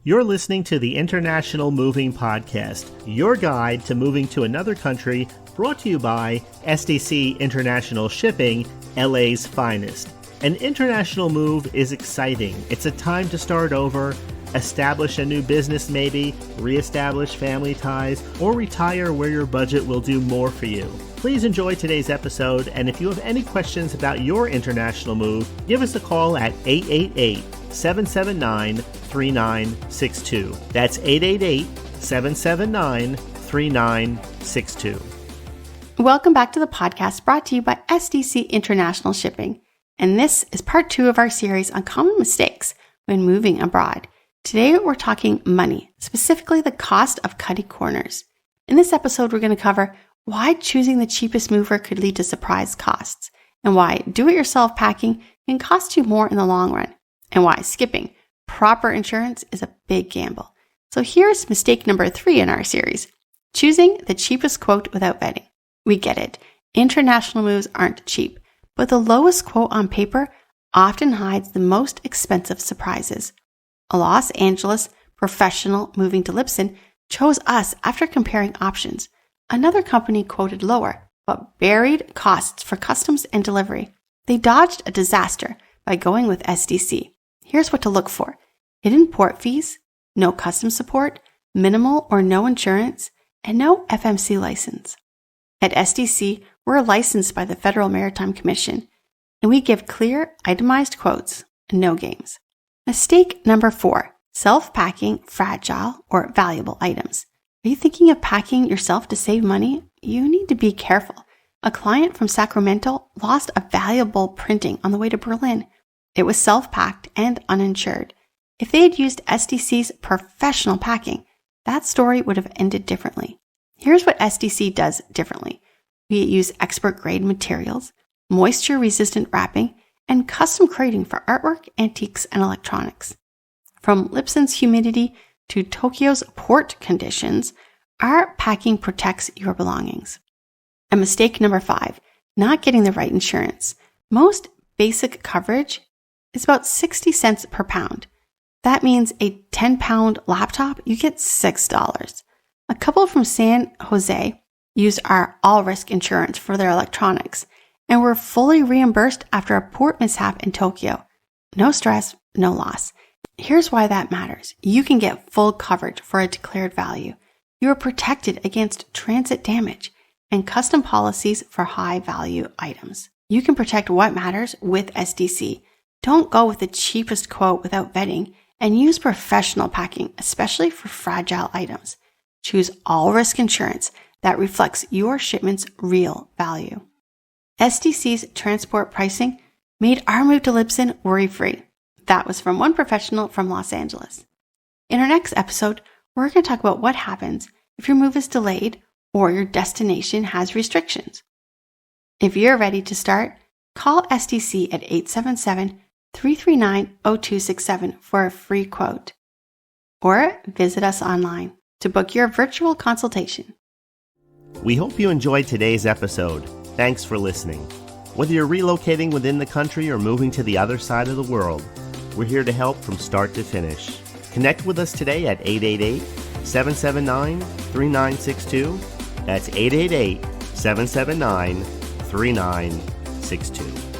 You're listening to the International Moving Podcast, your guide to moving to another country, brought to you by SDC International Shipping, LA's finest. An international move is exciting. It's a time to start over, establish a new business maybe, reestablish family ties, or retire where your budget will do more for you. Please enjoy today's episode, and if you have any questions about your international move, give us a call at 888-779-3962. That's 888-779-3962. Welcome back to the podcast brought to you by SDC International Shipping. And this is part 2 of our series on common mistakes when moving abroad. Today we're talking money, specifically the cost of cutting corners. In this episode, we're going to cover why choosing the cheapest mover could lead to surprise costs, and why do-it-yourself packing can cost you more in the long run, and why skipping proper insurance is a big gamble. So here's mistake number 3 in our series: choosing the cheapest quote without vetting. We get it. International moves aren't cheap, but the lowest quote on paper often hides the most expensive surprises. A Los Angeles professional moving to Lisbon chose us after comparing options. Another company quoted lower, but buried costs for customs and delivery. They dodged a disaster by going with SDC. Here's what to look for: hidden port fees, no customs support, minimal or no insurance, and no FMC license. At SDC, we're licensed by the Federal Maritime Commission, and we give clear, itemized quotes, no games. Mistake number 4, self-packing fragile or valuable items. Are you thinking of packing yourself to save money? You need to be careful. A client from Sacramento lost a valuable printing on the way to Berlin. It was self-packed and uninsured. If they had used SDC's professional packing, that story would have ended differently. Here's what SDC does differently. We use expert-grade materials, moisture-resistant wrapping, and custom crating for artwork, antiques, and electronics. From Lisbon's humidity to Tokyo's port conditions, our packing protects your belongings. And mistake number 5, not getting the right insurance. Most basic coverage is about 60 cents per pound. That means a 10-pound laptop, you get $6. A couple from San Jose used our all-risk insurance for their electronics and were fully reimbursed after a port mishap in Tokyo. No stress, no loss. Here's why that matters. You can get full coverage for a declared value. You are protected against transit damage and custom policies for high-value items. You can protect what matters with SDC. Don't go with the cheapest quote without vetting, and use professional packing, especially for fragile items. Choose all-risk insurance that reflects your shipment's real value. SDC's transport pricing made our move to Lisbon worry-free. That was from one professional from Los Angeles. In our next episode, we're going to talk about what happens if your move is delayed or your destination has restrictions. If you're ready to start, call SDC at 877-339-0267 for a free quote. Or visit us online to book your virtual consultation. We hope you enjoyed today's episode. Thanks for listening. Whether you're relocating within the country or moving to the other side of the world, we're here to help from start to finish. Connect with us today at 888-779-3962. That's 888-779-3962.